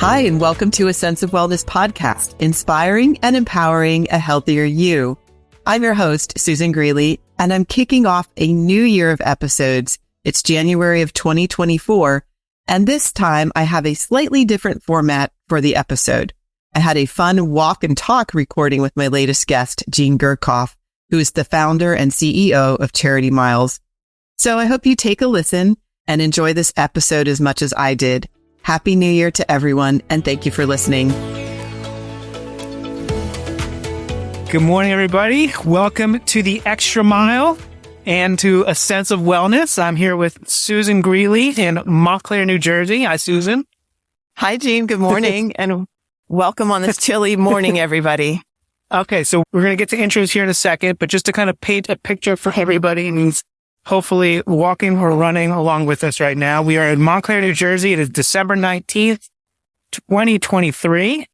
Hi, and welcome to a Sense of Wellness podcast, inspiring and empowering a healthier you. I'm your host, Susan Greeley, and I'm kicking off a new year of episodes. It's January of 2024, and this time I have a slightly different format for the episode. I had a fun walk and talk recording with my latest guest, Gene Gurkoff, who is the founder and CEO of Charity Miles. So I hope you take a listen and enjoy this episode as much as I did. Happy New Year to everyone, and thank you for listening. Good morning, everybody. Welcome to the Extra Mile and to a Sense of Wellness. I'm here with Susan Greeley in Montclair, New Jersey. Hi, Susan. Hi, Gene. Good morning, and welcome on this chilly morning, everybody. Okay, so we're going to get to intros here in a second, but just to kind of paint a picture for everybody who's hopefully walking or running along with us right now. We are in Montclair, New Jersey. It is December 19th, 2023.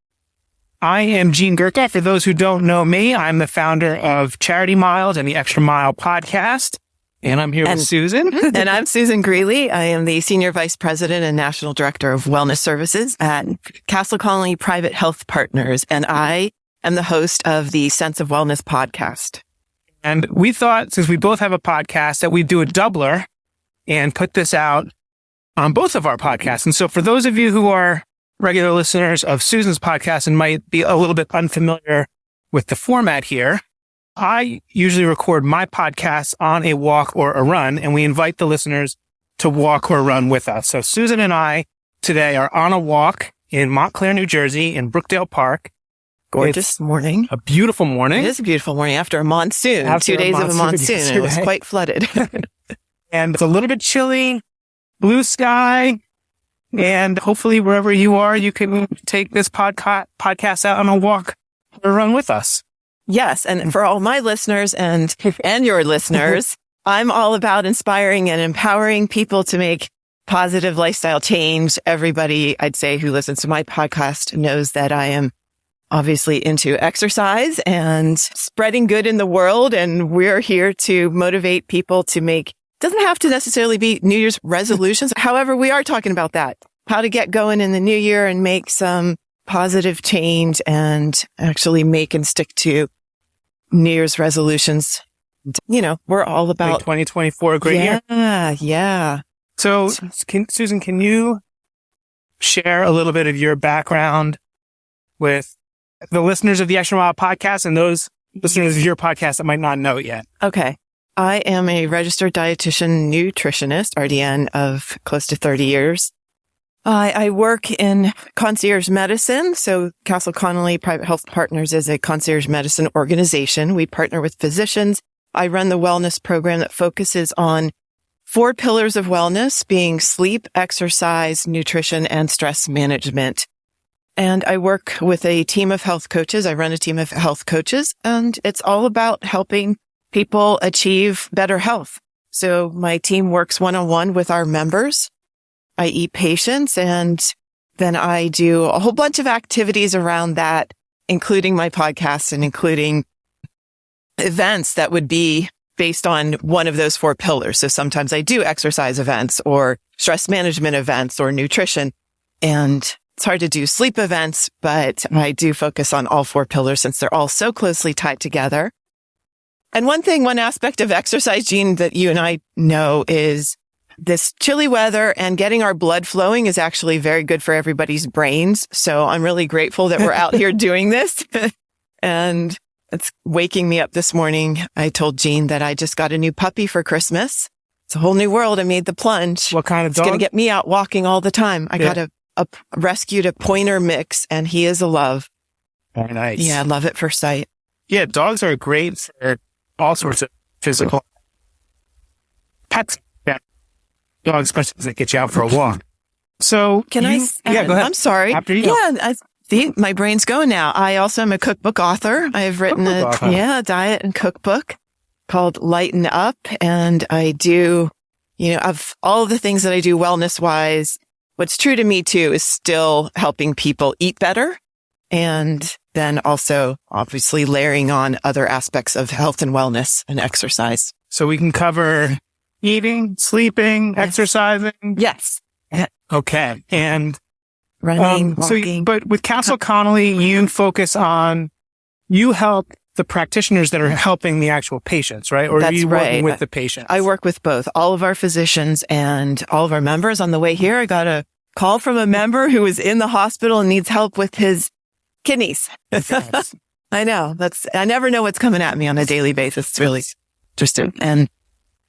I am Gene Gurkoff. For those who don't know me, I'm the founder of Charity Miles and the Extra Mile podcast. And I'm here with Susan. And I'm Susan Greeley. I am the Senior Vice President and National Director of Wellness Services at Castle Connolly Private Health Partners. And I am the host of the Sense of Wellness podcast. And we thought, since we both have a podcast, that we'd do a doubler and put this out on both of our podcasts. And so for those of you who are regular listeners of Susan's podcast and might be a little bit unfamiliar with the format here, I usually record my podcasts on a walk or a run, and we invite the listeners to walk or run with us. So Susan and I today are on a walk in Montclair, New Jersey in Brookdale Park. Gorgeous morning. A beautiful morning. It is a beautiful morning after a monsoon. 2 days of a monsoon. And it was quite flooded. And it's a little bit chilly, blue sky, and hopefully wherever you are, you can take this podcast out on a walk or run with us. Yes. And for all my listeners and your listeners, I'm all about inspiring and empowering people to make positive lifestyle change. Everybody, I'd say, who listens to my podcast knows that I am obviously into exercise and spreading good in the world. And we're here to motivate people to make, doesn't have to necessarily be New Year's resolutions. However, we are talking about that, how to get going in the new year and make some positive change and actually make and stick to New Year's resolutions. You know, we're all about like 2024, a great year. Yeah. So Susan, can you share a little bit of your background with the listeners of the Extra Mile podcast and those listeners of your podcast that might not know it yet? Okay. I am a registered dietitian nutritionist, RDN, of close to 30 years. I work in concierge medicine. So Castle Connolly Private Health Partners is a concierge medicine organization. We partner with physicians. I run the wellness program that focuses on 4 pillars of wellness, being sleep, exercise, nutrition, and stress management. And I work with a team of health coaches. I run a team of health coaches, and it's all about helping people achieve better health. So my team works one-on-one with our members. I eat patients, and then I do a whole bunch of activities around that, including my podcast and including events that would be based on one of those 4 pillars. So sometimes I do exercise events or stress management events or nutrition, and it's hard to do sleep events, but I do focus on all 4 pillars since they're all so closely tied together. And one aspect of exercise, Gene, that you and I know is this chilly weather and getting our blood flowing is actually very good for everybody's brains. So I'm really grateful that we're out here doing this. And it's waking me up this morning. I told Gene that I just got a new puppy for Christmas. It's a whole new world. I made the plunge. What kind of dog? It's going to get me out walking all the time. I got rescued a pointer mix, and he is a love. Very nice. Yeah, love at first sight. Yeah, dogs are great for all sorts of physical pets. Yeah. Dogs, especially that get you out for a walk. So go ahead. I'm sorry. After you go. I think my brain's going now. I also am a cookbook author. I have written a diet and cookbook called Lighten Up, and I do, of all of the things that I do wellness wise, what's true to me too is still helping people eat better, and then also obviously layering on other aspects of health and wellness and exercise. So we can cover eating, sleeping, exercising. Yes. Okay. And running, walking. But with Castle Connolly, you focus on, you help the practitioners that are helping the actual patients, right? Or are you working with the patients? I work with both, all of our physicians and all of our members. On the way here, I got a call from a member who is in the hospital and needs help with his kidneys. Yes. I know. I never know what's coming at me on a daily basis. It's really interesting. And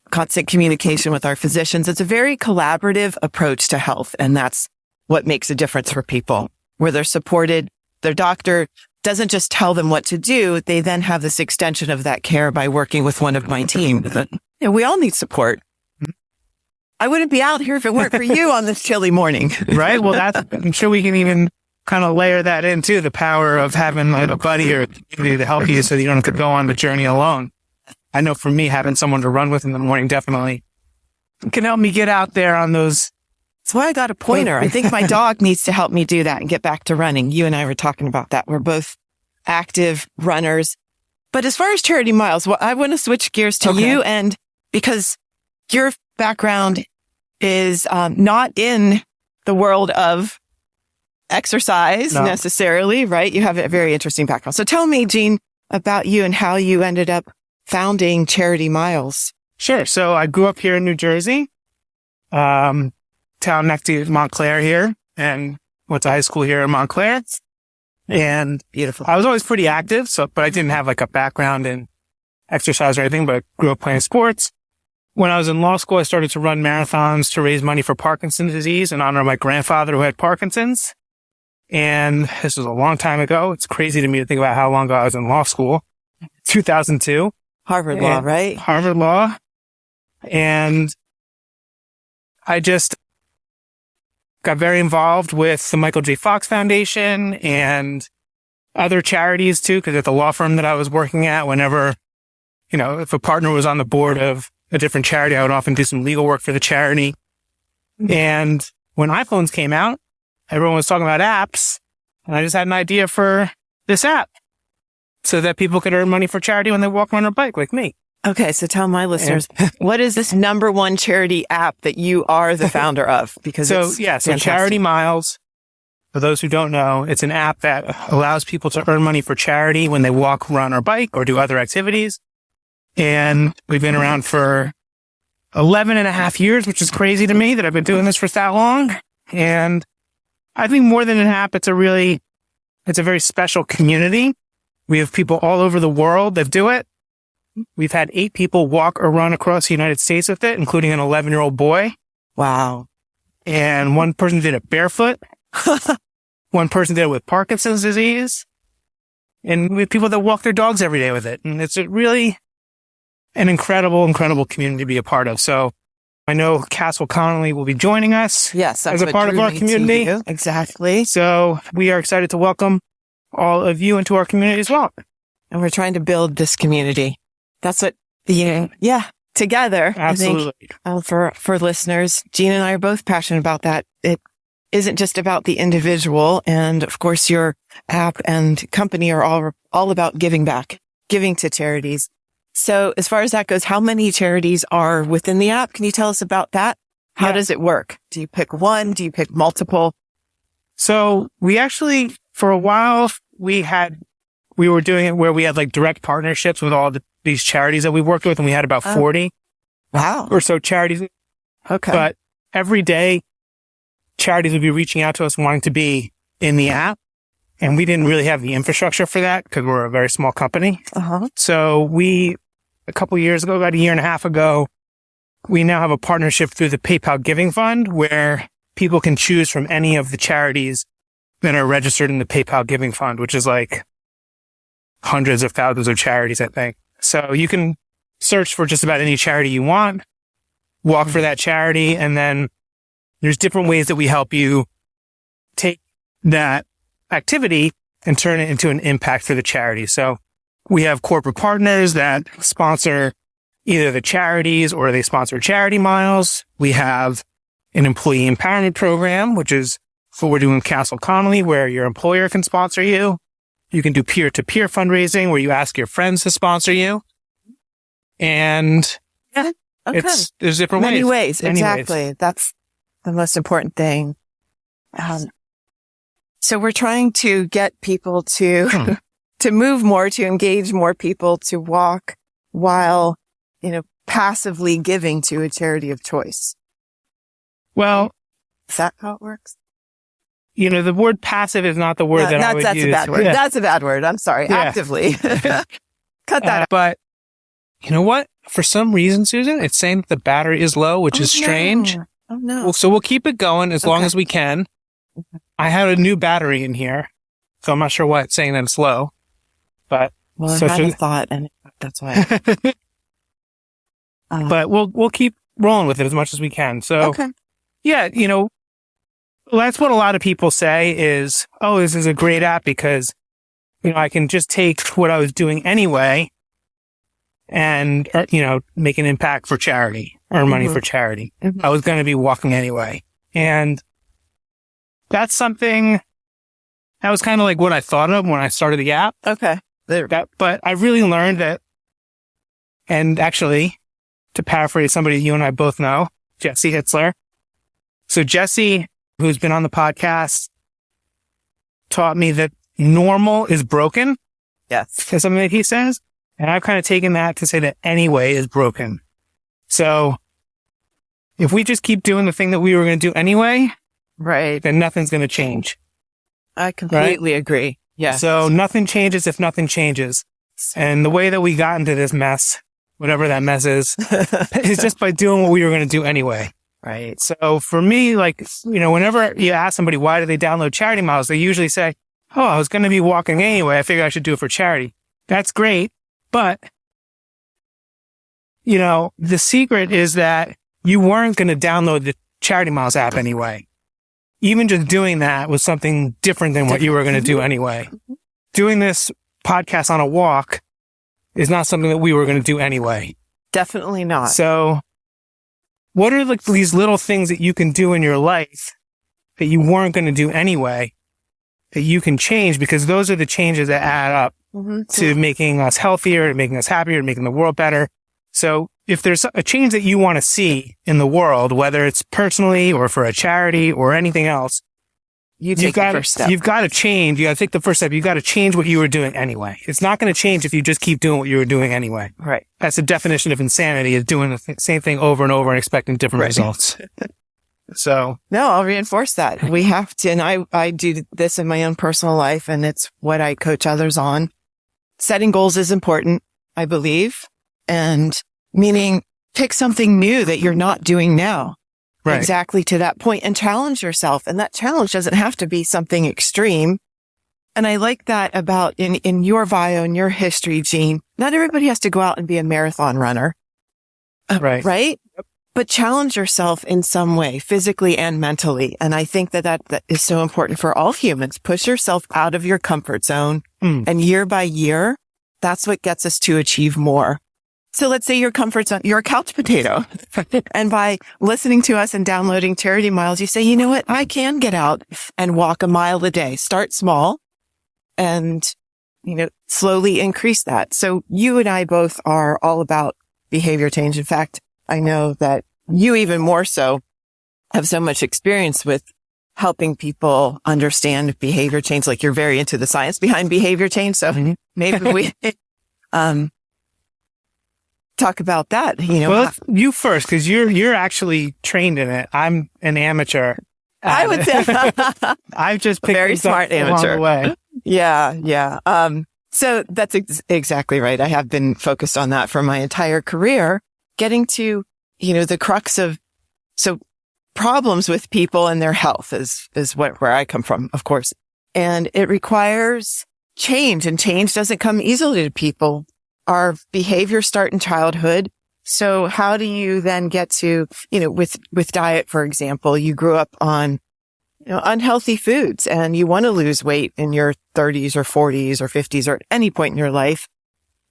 constant communication with our physicians. It's a very collaborative approach to health. And that's what makes a difference for people, where they're supported. Their doctor doesn't just tell them what to do. They then have this extension of that care by working with one of my team. We all need support. I wouldn't be out here if it weren't for you on this chilly morning. Right. Well, I'm sure we can even kind of layer that into the power of having like a buddy or a community to help you so that you don't have to go on the journey alone. I know for me, having someone to run with in the morning definitely can help me get out there on those. That's why I got a pointer. I think my dog needs to help me do that and get back to running. You and I were talking about that. We're both active runners. But as far as charity miles, I want to switch gears to you, and because your background is not in the world of exercise necessarily, right? You have a very interesting background. So tell me, Gene, about you and how you ended up founding Charity Miles. Sure. So I grew up here in New Jersey, town next to Montclair here, and went to high school here in Montclair. And beautiful. I was always pretty active, but I didn't have like a background in exercise or anything, but I grew up playing sports. When I was in law school, I started to run marathons to raise money for Parkinson's disease in honor of my grandfather who had Parkinson's. And this was a long time ago. It's crazy to me to think about how long ago I was in law school. 2002. Harvard Law, right? Harvard Law. And I just got very involved with the Michael J. Fox Foundation and other charities too, because at the law firm that I was working at, whenever, if a partner was on the board of a different charity, I would often do some legal work for the charity. And when iPhones came out, everyone was talking about apps, and I just had an idea for this app so that people could earn money for charity when they walk, run, or bike like me. Okay, so tell my listeners, what is this number one charity app that you are the founder of? Because so Charity Miles, for those who don't know, it's an app that allows people to earn money for charity when they walk, run, or bike, or do other activities. And we've been around for 11 and a half years, which is crazy to me that I've been doing this for that long. And I think more than an app, it's a very special community. We have people all over the world that do it. We've had 8 people walk or run across the United States with it, including an 11-year-old boy. Wow. And one person did it barefoot. One person did it with Parkinson's disease. And we have people that walk their dogs every day with it. And it's really an incredible, incredible community to be a part of. So I know Castle Connolly will be joining us as a part of our community. Exactly. So we are excited to welcome all of you into our community as well. And we're trying to build this community. That's what, together. Absolutely. I think, for listeners, Gene and I are both passionate about that. It isn't just about the individual. And of course, your app and company are all about giving back, giving to charities. So as far as that goes, how many charities are within the app? Can you tell us about that? How does it work? Do you pick one? Do you pick multiple? So we actually, for a while, we were doing it where we had like direct partnerships with all these charities that we worked with, and we had about 40 or so charities. Okay. But every day, charities would be reaching out to us wanting to be in the app. And we didn't really have the infrastructure for that because we're a very small company. So a couple years ago, about a year and a half ago, we now have a partnership through the PayPal Giving Fund where people can choose from any of the charities that are registered in the PayPal Giving Fund, which is like hundreds of thousands of charities, I think. So you can search for just about any charity you want, walk for that charity, and then there's different ways that we help you take that activity and turn it into an impact for the charity. So we have corporate partners that sponsor either the charities or they sponsor Charity Miles. We have an employee empowerment program, which is what we're doing with Castle Connolly, where your employer can sponsor you. You can do peer-to-peer fundraising where you ask your friends to sponsor you. And there's different Many ways. Many Exactly. ways. That's the most important thing. So we're trying to get people to, to move more, to engage more people, to walk while, passively giving to a charity of choice. Well, is that how it works? The word passive is not the word that I would that's use. A bad word. Yeah. That's a bad word. I'm sorry. Yeah. Actively. Cut that out. But you know what? For some reason, Susan, it's saying that the battery is low, which is strange. Oh, no. Well, so we'll keep it going as long as we can. I had a new battery in here, so I'm not sure why it's saying that it's low. But I had a thought, and that's why. But we'll keep rolling with it as much as we can. So, yeah, that's what a lot of people say is, oh, this is a great app because, I can just take what I was doing anyway and, make an impact for charity, earn money for charity. I was going to be walking anyway. And that's something that was kind of like what I thought of when I started the app. Okay. But I really learned that, and actually, to paraphrase somebody you and I both know, Jesse Hitzler. So Jesse, who's been on the podcast, taught me that normal is broken. Yes. Is something that he says. And I've kind of taken that to say that anyway is broken. So if we just keep doing the thing that we were going to do anyway, right, then nothing's going to change. I completely agree. Yeah. So nothing changes if nothing changes. And the way that we got into this mess, whatever that mess is just by doing what we were going to do anyway. Right. So for me, whenever you ask somebody, why do they download charity miles? They usually say, oh, I was going to be walking anyway. I figured I should do it for charity. That's great. But, the secret is that you weren't going to download the Charity Miles app anyway. Even just doing that was something different than what you were going to do anyway. Doing this podcast on a walk is not something that we were going to do anyway. Definitely not. So what are these little things that you can do in your life that you weren't going to do anyway that you can change? Because those are the changes that add up to making us healthier, to making us happier, to making the world better. So if there's a change that you want to see in the world, whether it's personally or for a charity or anything else, you've got the first step. You've got to change. You got to take the first step. You've got to change what you were doing anyway. It's not going to change if you just keep doing what you were doing anyway. Right. That's the definition of insanity, is doing the same thing over and over and expecting different results. So. No, I'll reinforce that. We have to, and I do this in my own personal life, and it's what I coach others on. Setting goals is important, I believe. And meaning pick something new that you're not doing now. Right. Exactly to that point, and challenge yourself. And that challenge doesn't have to be something extreme. And I like that about in your bio and your history, Gene. Not everybody has to go out and be a marathon runner. Right. Right. Yep. But challenge yourself in some way, physically and mentally. And I think that is so important for all humans. Push yourself out of your comfort zone. And year by year, that's what gets us to achieve more. So let's say your comfort zone, you're a couch potato. And by listening to us and downloading Charity Miles, you say, you know what? I can get out and walk a mile a day. Start small and, slowly increase that. So you and I both are all about behavior change. In fact, I know that you even more so have so much experience with helping people understand behavior change. Like you're very into the science behind behavior change. So maybe we, talk about that. Well, you first, because you're actually trained in it. I'm an amateur. I would say I've just picked very smart amateur. Along the way. Yeah. So that's exactly right. I have been focused on that for my entire career, getting to, the crux of, problems with people and their health is where I come from, of course. And it requires change, and change doesn't come easily to people. Our behaviors start in childhood. So how do you then get to, with diet, for example, you grew up on, unhealthy foods and you want to lose weight in your 30s or 40s or 50s or at any point in your life,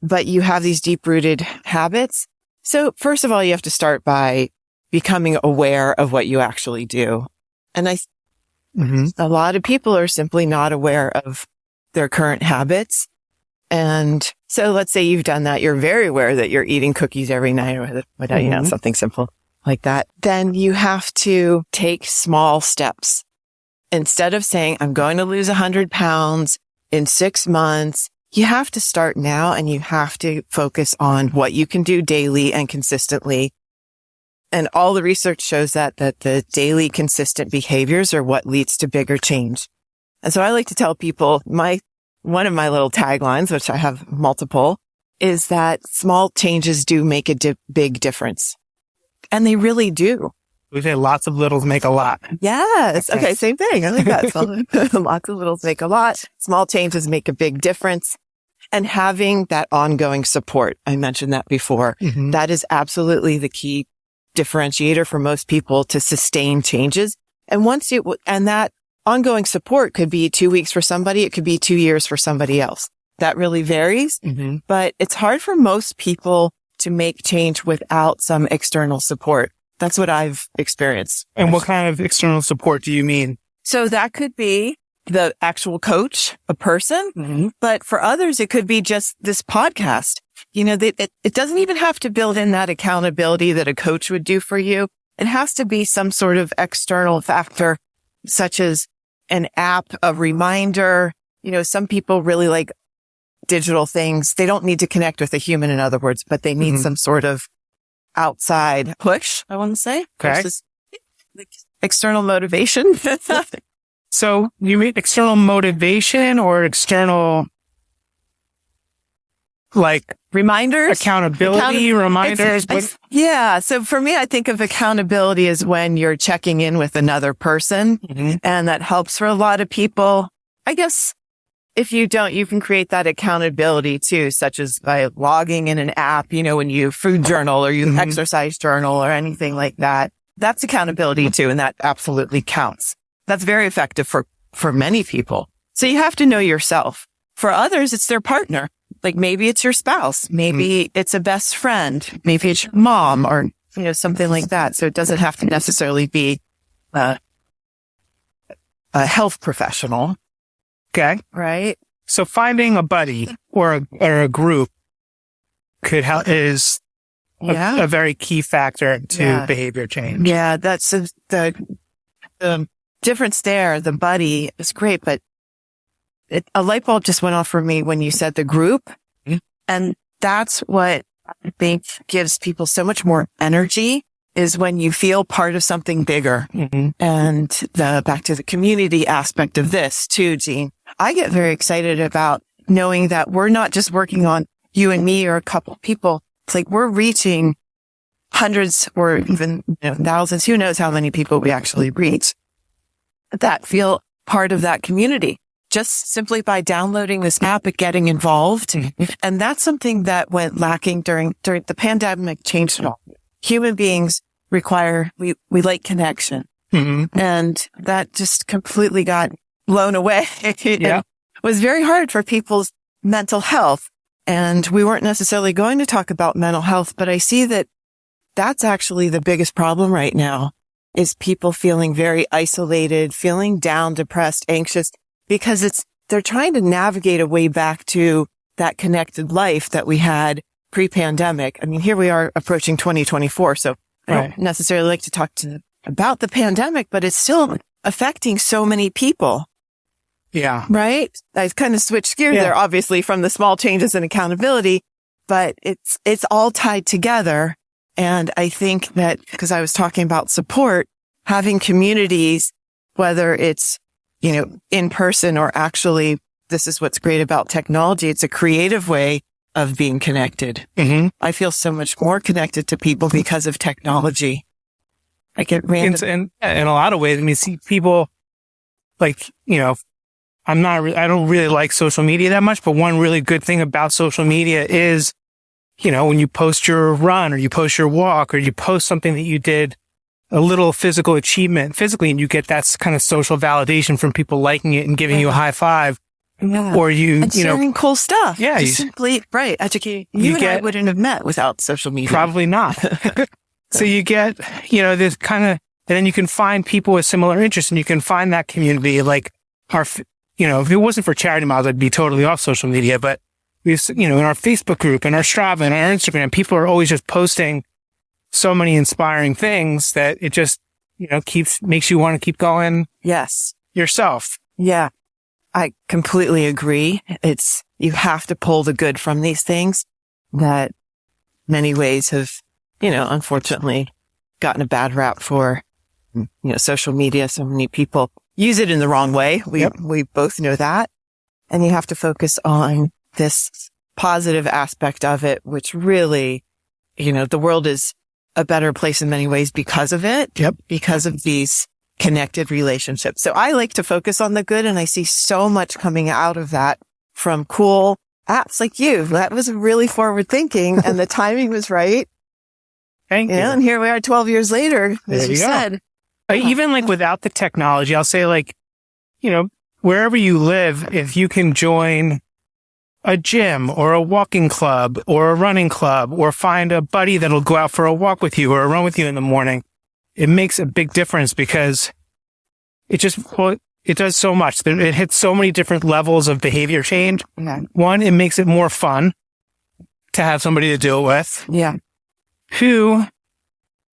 but you have these deep rooted habits. So first of all, you have to start by becoming aware of what you actually do. And a lot of people are simply not aware of their current habits. And so let's say you've done that. You're very aware that you're eating cookies every night or without, something simple like that. Then you have to take small steps. instead of saying, I'm going to lose 100 pounds in 6 months, you have to start now and you have to focus on what you can do daily and consistently. And all the research shows that the daily consistent behaviors are what leads to bigger change. And so I like to tell people one of my little taglines, which I have multiple, is that small changes do make a big difference. And they really do. We say lots of littles make a lot. Yes. Okay. Same thing. I like that. So, lots of littles make a lot. Small changes make a big difference. And having that ongoing support. I mentioned that before. Mm-hmm. That is absolutely the key differentiator for most people to sustain changes. And and that ongoing support could be 2 weeks for somebody. It could be 2 years for somebody else. That really varies, mm-hmm. but it's hard for most people to make change without some external support. That's what I've experienced. And what kind of external support do you mean? So that could be the actual coach, a person, mm-hmm. but for others, it could be just this podcast. You know, it doesn't even have to build in that accountability that a coach would do for you. It has to be some sort of external factor, such as an app, a reminder. You know, some people really like digital things. They don't need to connect with a human, in other words, but they need mm-hmm. some sort of outside push, I want to say. Okay. Versus external motivation. So you mean external motivation or external, like reminders, accountability, reminders? Yeah. So for me, I think of accountability as when you're checking in with another person, mm-hmm. and that helps for a lot of people. I guess if you don't, you can create that accountability too, such as by logging in an app, you know, when you food journal or you mm-hmm. exercise journal or anything like that. That's accountability too. And that absolutely counts. That's very effective for many people. So you have to know yourself. For others, it's their partner. Like maybe it's your spouse. Maybe mm-hmm. it's a best friend. Maybe it's your mom or, you know, something like that. So it doesn't have to necessarily be a health professional. Okay. Right. So finding a buddy or a group could help is a very key factor to behavior change. Yeah. That's the difference there. The buddy is great, but a light bulb just went off for me when you said the group. Mm-hmm. And that's what I think gives people so much more energy is when you feel part of something bigger. Mm-hmm. And back to the community aspect of this too, Gene. I get very excited about knowing that we're not just working on you and me or a couple of people. It's like we're reaching hundreds or even thousands. Who knows how many people we actually reach that feel part of that community just simply by downloading this app and getting involved. Mm-hmm. And that's something that went lacking during the pandemic. Changed it all. Human beings require, we like connection. Mm-hmm. And that just completely got blown away. Yeah. It was very hard for people's mental health. And we weren't necessarily going to talk about mental health, but I see that that's actually the biggest problem right now is people feeling very isolated, feeling down, depressed, anxious, because they're trying to navigate a way back to that connected life that we had pre-pandemic. I mean, here we are approaching 2024. So I don't necessarily like to talk about the pandemic, but it's still affecting so many people. Yeah. Right. I kind of switched gears there, obviously, from the small changes and accountability, but it's all tied together. And I think that because I was talking about support, having communities, whether it's, in person or actually, this is what's great about technology. It's a creative way of being connected. Mm-hmm. I feel so much more connected to people because of technology. I get random. In a lot of ways, I mean, see people like, I don't really like social media that much, but one really good thing about social media is, when you post your run or you post your walk or you post something that you did, a little physical achievement physically, and you get that kind of social validation from people liking it and giving you a high five. Yeah. Or sharing cool stuff. Yeah. Just simply, educating. You and I wouldn't have met without social media. Probably not. So you get, this kind of, and then you can find people with similar interests and you can find that community. Like if it wasn't for Charity Miles, I'd be totally off social media, but we've, in our Facebook group and our Strava and our Instagram, people are always just posting so many inspiring things that it just, makes you want to keep going. Yes. yourself. Yeah, I completely agree. You have to pull the good from these things that many ways have, unfortunately gotten a bad rap for, social media. So many people use it in the wrong way. We both know that. And you have to focus on this positive aspect of it, which really, the world is a better place in many ways because of it. Yep. Because of these connected relationships. So I like to focus on the good, and I see so much coming out of that from cool apps like you. That was really forward thinking and the timing was right. Thank you. And here we are 12 years later, as you said. Even like without the technology, I'll say like, wherever you live, if you can join a gym or a walking club or a running club or find a buddy that'll go out for a walk with you or a run with you in the morning, it makes a big difference because it does so much. It hits so many different levels of behavior change. Yeah. One, it makes it more fun to have somebody to do it with. Yeah. Two,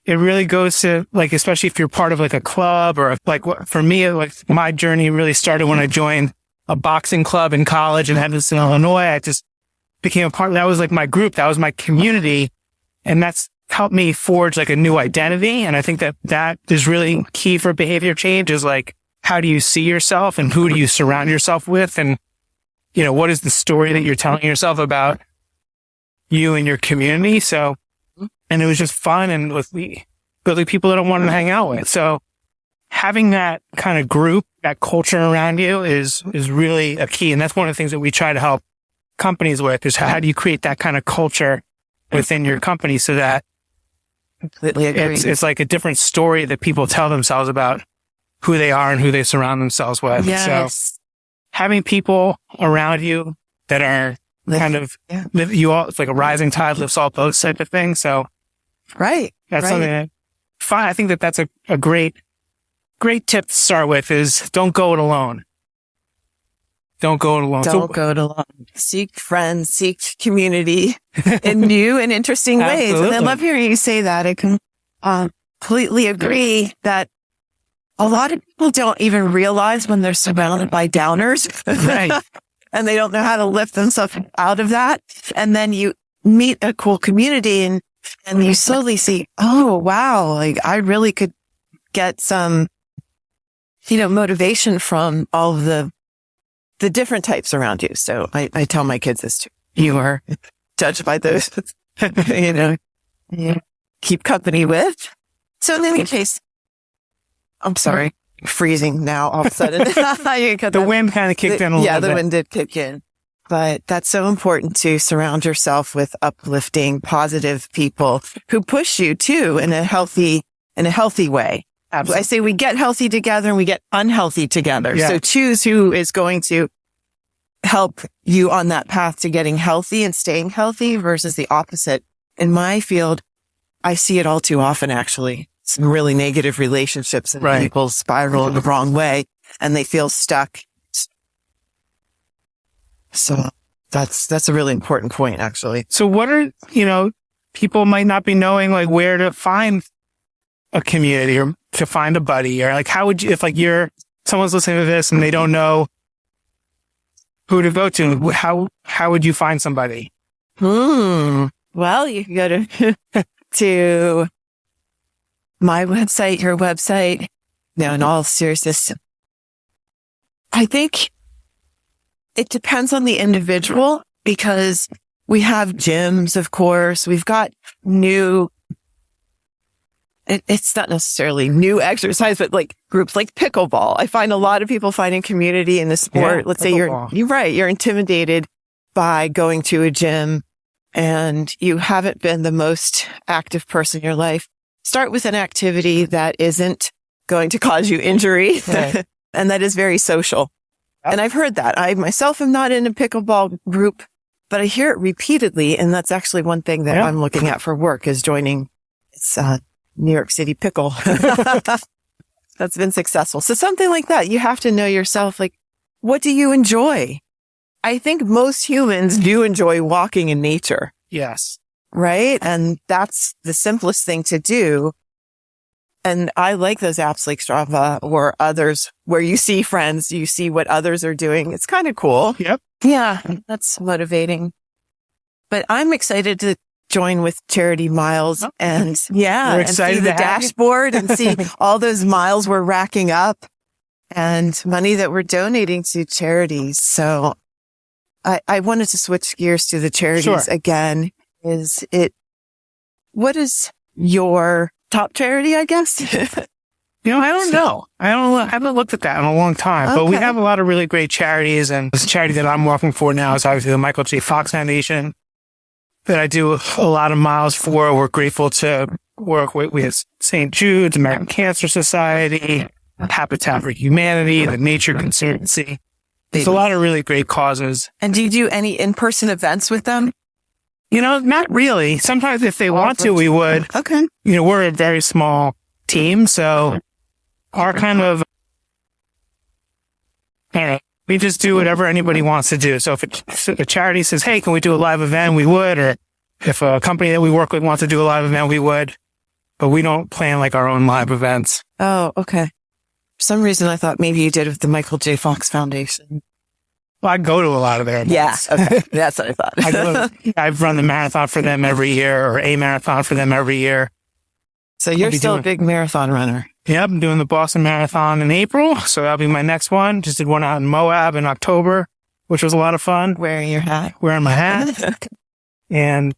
it really goes to like, especially if you're part of like a club or like for me, like my journey really started when I joined a boxing club in college in Edmonton, Illinois. I just became a part. That was like my group. That was my community. And that's helped me forge like a new identity. And I think that is really key for behavior change is like, how do you see yourself and who do you surround yourself with? And, what is the story that you're telling yourself about you and your community? So, and it was just fun and with building people that I wanted to hang out with. So having that kind of group, that culture around you is really a key. And that's one of the things that we try to help companies with is how do you create that kind of culture within your company so that Completely agree. It's like a different story that people tell themselves about who they are and who they surround themselves with. Yes. So having people around you that are you all, it's like a rising tide lifts all boats type of thing. So that's something that fine. I think that's a great tip to start with is don't go it alone. Don't go it alone. Don't go it alone. Seek friends, seek community in new and interesting ways. And I love hearing you say that. I can completely agree that a lot of people don't even realize when they're surrounded by downers. Right. And they don't know how to lift themselves out of that. And then you meet a cool community and you slowly see, oh, wow, like I really could get some, motivation from all of the different types around you. So I tell my kids this too. You are judged by those, keep company with. So in any case, I'm sorry, freezing now all of a sudden. The wind kind of kicked in a little bit. Yeah, the wind did kick in. But that's so important to surround yourself with uplifting, positive people who push you too in a healthy way. Absolutely. I say we get healthy together and we get unhealthy together. Yeah. So choose who is going to help you on that path to getting healthy and staying healthy versus the opposite. In my field, I see it all too often, actually. Some really negative relationships and people spiral in the wrong way and they feel stuck. So that's a really important point, actually. So what are, people might not be knowing like where to find a community or to find a buddy or like, how would you, if like someone's listening to this and they don't know who to go to, how would you find somebody? Well, you can go to my website, your website. No, in all seriousness, I think it depends on the individual because we have gyms, of course. We've got it's not necessarily new exercise, but like groups like pickleball. I find a lot of people finding community in the sport. Yeah, let's say you're intimidated by going to a gym and you haven't been the most active person in your life. Start with an activity that isn't going to cause you injury and that is very social. And I've heard that. I myself am not in a pickleball group, but I hear it repeatedly. And that's actually one thing that I'm looking at for work is joining New York City Pickle. That's been successful. So something like that. You have to know yourself. Like, what do you enjoy? I think most humans do enjoy walking in nature. Yes. Right? And that's the simplest thing to do. And I like those apps like Strava or others where you see friends, you see what others are doing. It's kind of cool. Yep. Yeah, that's motivating. But I'm excited to join with Charity Miles and and see the dashboard and see all those miles we're racking up and money that we're donating to charities. So I wanted to switch gears to the charities again. What is your top charity, I guess? I don't know. I haven't looked at that in a long time, but we have a lot of really great charities. And the charity that I'm working for now is obviously the Michael J. Fox Foundation that I do a lot of miles for. We're grateful to work with St. Jude's, American Cancer Society, Habitat for Humanity, the Nature Conservancy. There's a lot of really great causes. And do you do any in-person events with them? Not really. Sometimes if they want to, we would. Okay. We're a very small team, so our kind of, we just do whatever anybody wants to do. So if a charity says, hey, can we do a live event? We would. Or if a company that we work with wants to do a live event, we would. But we don't plan like our own live events. Oh, okay. For some reason, I thought maybe you did with the Michael J. Fox Foundation. Well, I go to a lot of their events. Yeah, okay. That's what I thought. I've run the marathon for them every year or a marathon for them every year. So you're still a big marathon runner. Yep, I'm doing the Boston Marathon in April, so that'll be my next one. Just did one out in Moab in October, which was a lot of fun. Wearing your hat? Wearing my hat. And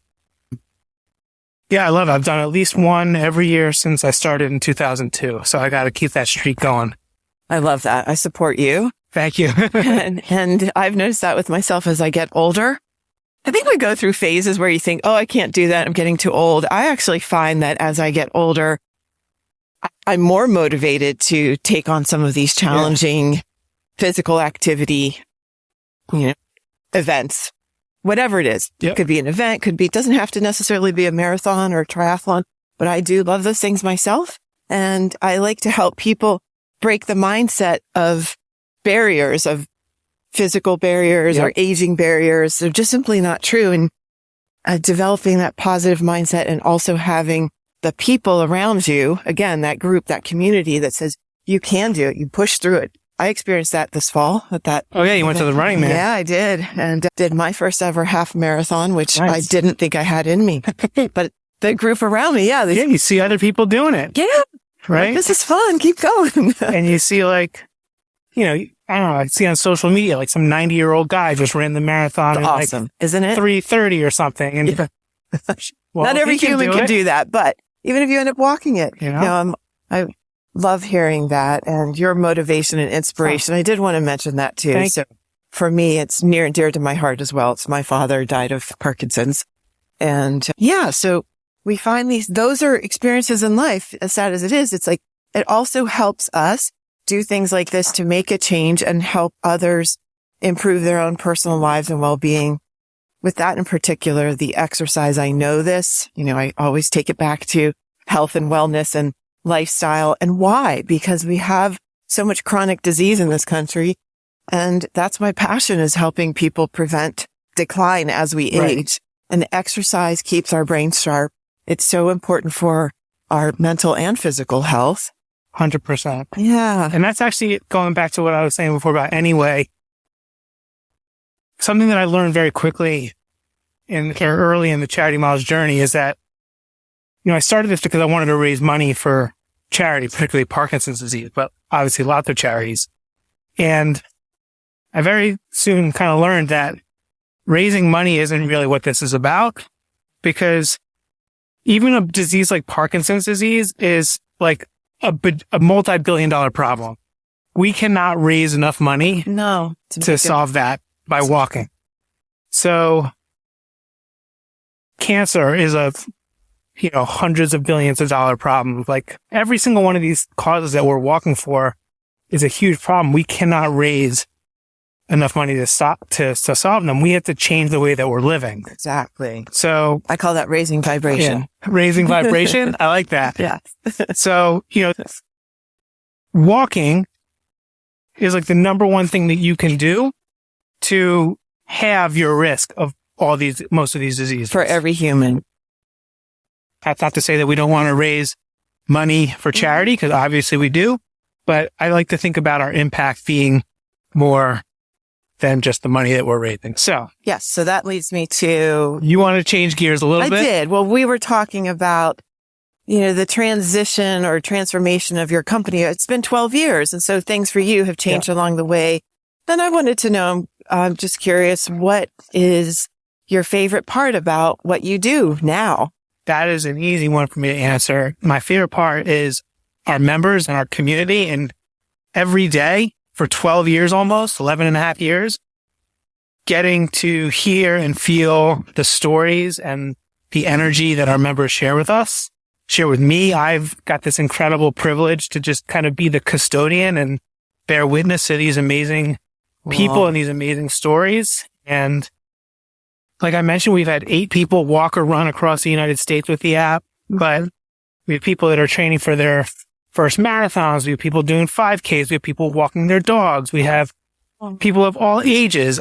yeah, I love it. I've done at least one every year since I started in 2002, so I got to keep that streak going. I love that. I support you. Thank you. and I've noticed that with myself as I get older. I think we go through phases where you think, oh, I can't do that. I'm getting too old. I actually find that as I get older, I'm more motivated to take on some of these challenging physical activity, events, whatever it is. It could be an event, it doesn't have to necessarily be a marathon or a triathlon, but I do love those things myself. And I like to help people break the mindset of barriers, of physical barriers or aging barriers. They're just simply not true. And developing that positive mindset and also having the people around you, again, that group, that community that says, you can do it. You push through it. I experienced that this fall at that. Oh, yeah. You went to the Running Man. Yeah, I did. And did my first ever half marathon, which I didn't think I had in me. But the group around me, you see other people doing it. Yeah. Right. Like, this is fun. Keep going. And you see I don't know, I see on social media, like some 90-year-old guy just ran the marathon. It's awesome, isn't it? 3:30 or something. And well, not every human can do that, but even if you end up walking it, I love hearing that and your motivation and inspiration. I did want to mention that too. So for me, it's near and dear to my heart as well. It's my father died of Parkinson's. And so we find those are experiences in life, as sad as it is. It's like, it also helps us do things like this to make a change and help others improve their own personal lives and well-being. With that in particular, the exercise, I know this, I always take it back to health and wellness and lifestyle. And why? Because we have so much chronic disease in this country. And that's my passion, is helping people prevent decline as we age. And exercise keeps our brains sharp. It's so important for our mental and physical health. 100%. Yeah. And that's actually going back to what I was saying before about anyway. Something that I learned very quickly early in the Charity Miles journey is that, I started this because I wanted to raise money for charity, particularly Parkinson's disease, but obviously lots of charities. And I very soon kind of learned that raising money isn't really what this is about, because even a disease like Parkinson's disease is like a multi-billion-dollar problem. We cannot raise enough money to solve that by walking. So cancer is hundreds of billions of dollar problem. Like every single one of these causes that we're walking for is a huge problem. We cannot raise enough money to solve them. We have to change the way that we're living. Exactly. So I call that raising vibration. Yeah. Raising vibration. I like that. Yeah. So, walking is like the number one thing that you can do to halve your risk of most of these diseases. For every human. That's not to say that we don't want to raise money for charity, because obviously we do. But I like to think about our impact being more than just the money that we're raising. So yes. So that leads me to, you want to change gears a little bit? I did. Well, we were talking about, the transition or transformation of your company. It's been 12 years. And so things for you have changed along the way. Then I wanted to know, I'm just curious, what is your favorite part about what you do now? That is an easy one for me to answer. My favorite part is our members and our community. And every day for 12 years, almost 11 and a half years, getting to hear and feel the stories and the energy that our members share with us, share with me. I've got this incredible privilege to just kind of be the custodian and bear witness to these amazing people and these amazing stories. And like I mentioned, we've had 8 people walk or run across the United States with the app, but we have people that are training for their first marathons. We have people doing 5Ks. We have people walking their dogs. We have people of all ages.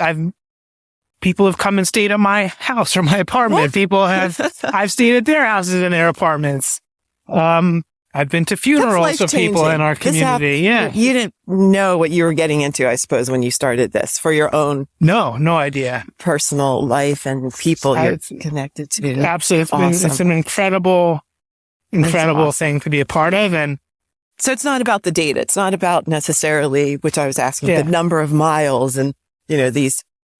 People have come and stayed at my house or my apartment. I've stayed at their houses and their apartments. I've been to funerals of people in our community. Yeah. You didn't know what you were getting into, I suppose, when you started this for your own. No idea. Personal life and people you're connected to. Absolutely. It's an incredible thing to be a part of. And so it's not about the data. It's not about necessarily, which I was asking, the number of miles and,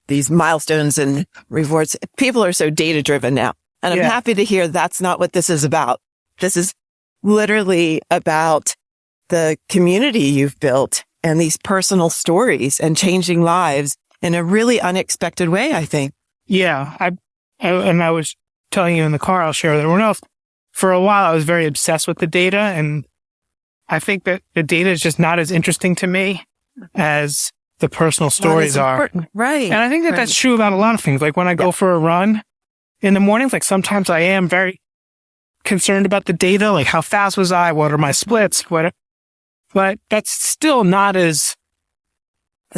these milestones and rewards. People are so data driven now. And I'm happy to hear that's not what this is about. This is literally about the community you've built and these personal stories and changing lives in a really unexpected way, I think. Yeah. I was telling you in the car, I'll share with everyone else. For a while, I was very obsessed with the data. And I think that the data is just not as interesting to me as the personal stories are. Right. And I think that that's true about a lot of things. Like when I go for a run in the mornings, like sometimes I am very concerned about the data, like how fast was I? What are my splits? But that's still not as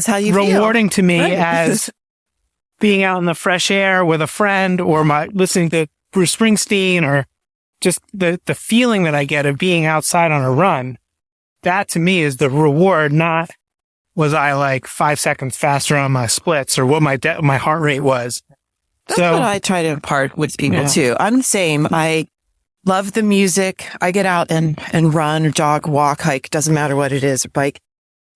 how you rewarding to me as being out in the fresh air with a friend or listening to Bruce Springsteen or just the feeling that I get of being outside on a run. That to me is the reward, not was I like 5 seconds faster on my splits or what my heart rate was. That's what I try to impart with people too. I'm the same. I love the music. I get out and run or jog, walk, hike, doesn't matter what it is, or bike.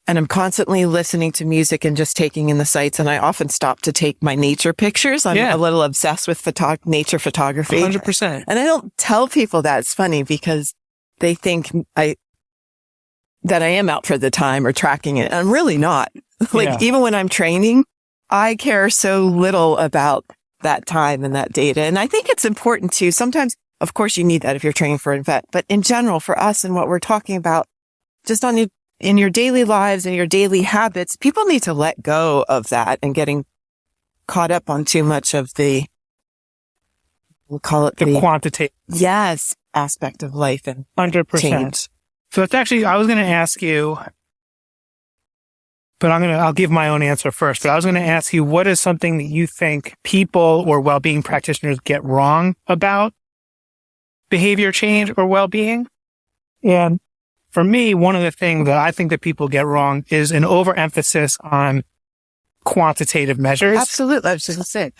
And I'm constantly listening to music and just taking in the sights. And I often stop to take my nature pictures. I'm a little obsessed with nature photography. 100%. And I don't tell people that. It's funny because they think that I am out for the time or tracking it. I'm really not. Even when I'm training, I care so little about that time and that data. And I think it's important too. Sometimes, of course, you need that if you're training for an event, but in general, for us and what we're talking about, just in your daily lives and your daily habits, people need to let go of that and getting caught up on too much of we'll call it the quantitative. Yes. Aspect of life and 100%. Change. So it's actually, I was going to ask you, but I'll give my own answer first, but I was going to ask you, what is something that you think people or well-being practitioners get wrong about behavior change or well-being? And for me, one of the things that I think that people get wrong is an overemphasis on quantitative measures. Absolutely. I was just going to say,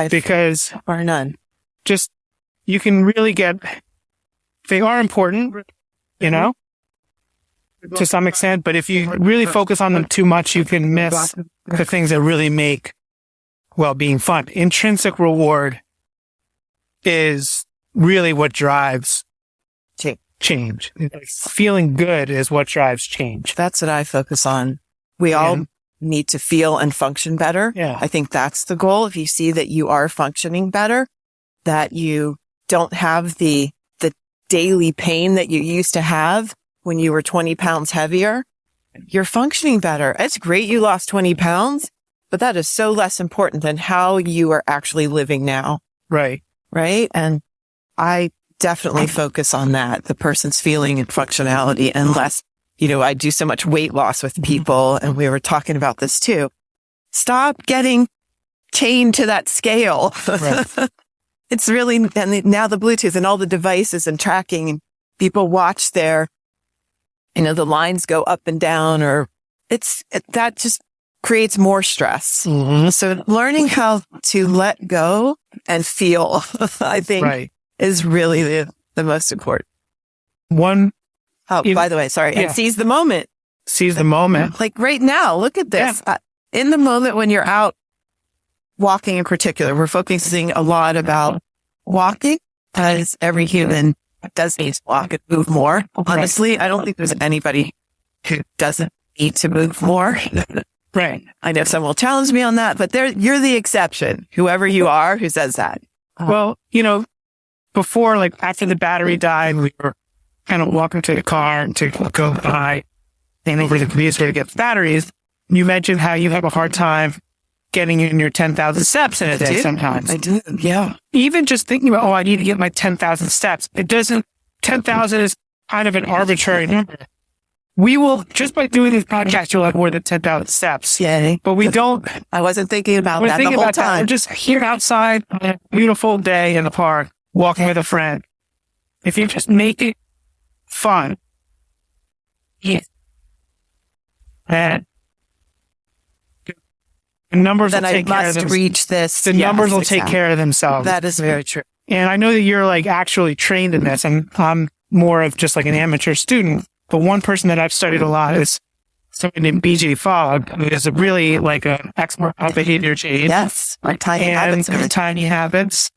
because bar none. Just, you can really they are important, to some extent, but if you really focus on them too much, you can miss the things that really make well-being fun. Intrinsic reward is really what drives change. Feeling good is what drives change. That's what I focus on. We all need to feel and function better. Yeah. I think that's the goal. If you see that you are functioning better, that you don't have the daily pain that you used to have when you were 20 pounds heavier, you're functioning better. It's great you lost 20 pounds, but that is so less important than how you are actually living now. Right. Right. And I definitely focus on that, the person's feeling and functionality, and less, I do so much weight loss with people, and we were talking about this too. Stop getting chained to that scale. Right. It's really, and now the Bluetooth and all the devices and tracking, people watch their, the lines go up and down, or that just creates more stress. Mm-hmm. So learning how to let go and feel, I think, is really the most important. By the way, sorry. And seize the moment. Seize the moment. Like right now, look at this. Yeah. In the moment when you're out walking in particular, we're focusing a lot about walking, because every human does need to walk and move more. Honestly, I don't think there's anybody who doesn't need to move more. Right. I know some will challenge me on that, but you're the exception, whoever you are who says that. Well, before, like after the battery died, we were kind of walking to the car to go by and over to the convenience store to get batteries. You mentioned how you have a hard time getting in your 10,000 steps in a day sometimes. I do. Yeah. Even just thinking about, I need to get my 10,000 steps. 10,000 is kind of an arbitrary number. We will, just by doing this podcast, you'll have more than 10,000 steps. Yay. But we don't. I wasn't thinking about that the whole time. We're just here outside on a beautiful day in the park, walking with a friend. If you just make it fun. Yes. And the numbers will take care of themselves. Reach this. The numbers will take care of themselves. That is very true. And I know that you're like actually trained in this, and I'm more of just like an amateur student. But one person that I've studied a lot is somebody named BJ Fogg, who is really like an expert on behavior change. Yes. Tiny habits.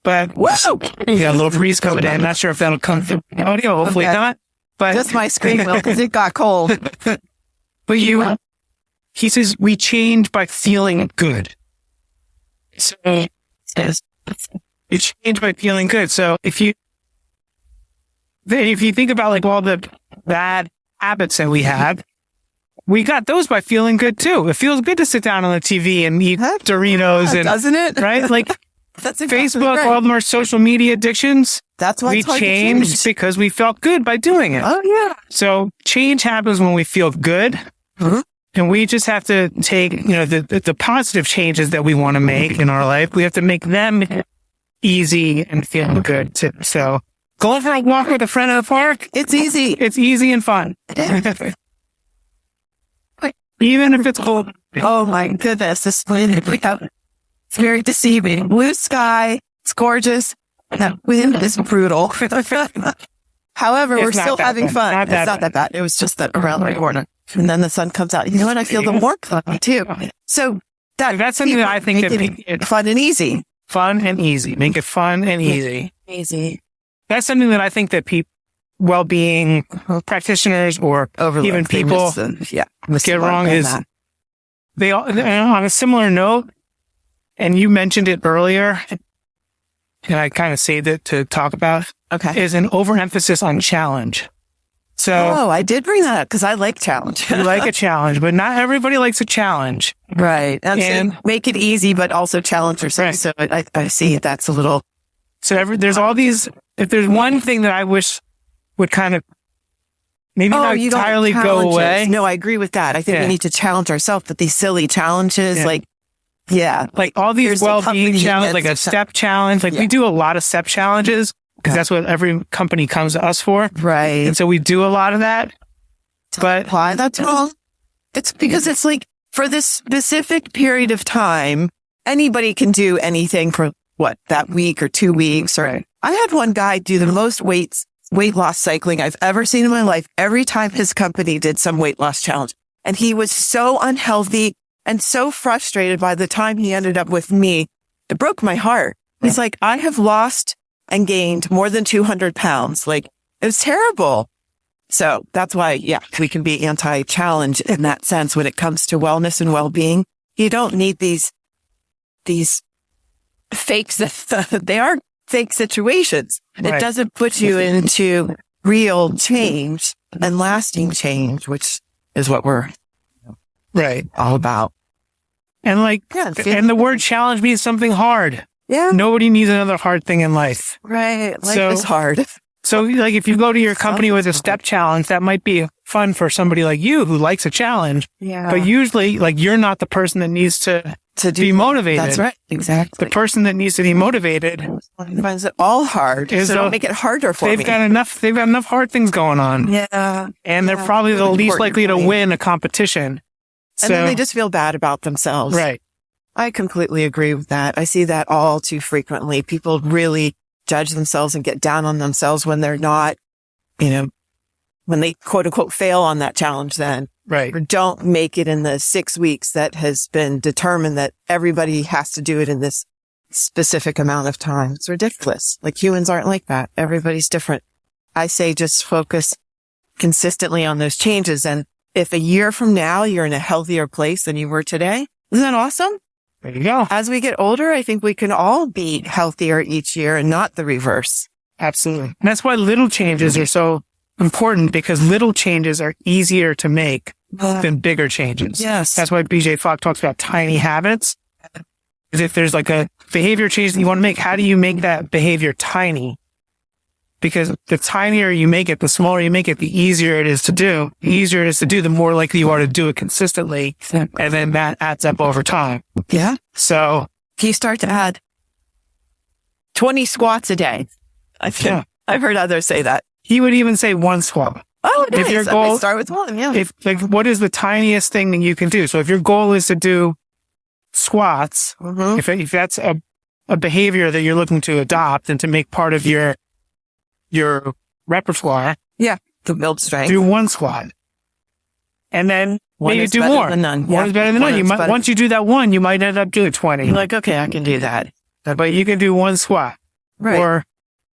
But whoa, you got a little breeze coming in. Not sure if that'll come through the audio. Hopefully not. But just my screen will, because it got cold. But he says we change by feeling good. So you change by feeling good. So if you think about like all the bad habits that we have, we got those by feeling good too. It feels good to sit down on the TV and eat Doritos, and doesn't it? Right? Like that's exactly Facebook, right. all of them are social media addictions. That's why we changed because we felt good by doing it. Oh yeah. So change happens when we feel good. Mm-hmm. And we just have to take, the positive changes that we want to make in our life. We have to make them easy and feel good too. So going for a walk with a friend in the park, it's easy. It's easy and fun. Even if it's cold. Oh my goodness. This wind it's very deceiving. Blue sky. It's gorgeous. That wind is brutal. However, we're still having fun. It's not that bad. It was just that around the corner. And then the sun comes out. You know what? I feel the warmth on me too. So that's something that I think that fun and easy. Fun and easy. Make it fun and easy. Easy. That's something that I think that well-being practitioners or even people get wrong is they all, on a similar note, and you mentioned it earlier, and I kind of saved it to talk about, is an overemphasis on challenge. So, I did bring that up because I like challenge. You like a challenge, but not everybody likes a challenge. Right. And make it easy, but also challenge yourself. Right. So I see that's a little. So there's all these, if there's one thing that I wish would kind of maybe not entirely go away. No, I agree with that. I think we need to challenge ourselves, but these silly challenges, like all these well-being challenges, like a step challenge, like we do a lot of step challenges. Because that's what every company comes to us for. Right. And so we do a lot of that. But why that's wrong? It's because it's like for this specific period of time, anybody can do anything for that week or 2 weeks. Or I had one guy do the most weight loss cycling I've ever seen in my life every time his company did some weight loss challenge. And he was so unhealthy and so frustrated by the time he ended up with me. It broke my heart. He's like, I have lost and gained more than 200 pounds. Like, it was terrible. So that's why, we can be anti-challenge in that sense when it comes to wellness and well-being. You don't need these fakes. They are fake situations. Right. It doesn't put you into real change and lasting change, which is what we're all about. And and the word challenge means something hard. Yeah. Nobody needs another hard thing in life. Right. Life is hard. So if you go to your company with a step challenge, that might be fun for somebody like you who likes a challenge. Yeah. But usually you're not the person that needs to to be motivated. That's right. Exactly. The person that needs to be motivated finds it all hard. So don't make it harder for me. They've got enough hard things going on. Yeah. And they're probably the least likely to win a competition. And then they just feel bad about themselves. Right. I completely agree with that. I see that all too frequently. People really judge themselves and get down on themselves when they're not, when they quote unquote fail on that challenge then. Right. Or don't make it in the 6 weeks that has been determined that everybody has to do it in this specific amount of time. It's ridiculous. Like humans aren't like that. Everybody's different. I say just focus consistently on those changes. And if a year from now you're in a healthier place than you were today, isn't that awesome? There you go. As we get older, I think we can all be healthier each year and not the reverse. Absolutely. And that's why little changes are so important, because little changes are easier to make than bigger changes. Yes. That's why BJ Fogg talks about tiny habits. Because if there's like a behavior change that you want to make, how do you make that behavior tiny? Because the tinier you make it, the smaller you make it, the easier it is to do. The easier it is to do, the more likely you are to do it consistently. Exactly. And then that adds up over time. Yeah. So if you start to add 20 squats a day, I've heard others say that. He would even say one squat. Oh, nice. If your goal, start with one, yeah. What is the tiniest thing that you can do? So if your goal is to do squats, if that's a behavior that you're looking to adopt and to make part of your repertoire, to build strength, do one squat, and then maybe do more. None. One is better than none. You might, once you do that one, you might end up doing 20. You're like, okay, I can do that. But you can do one squat, Right. or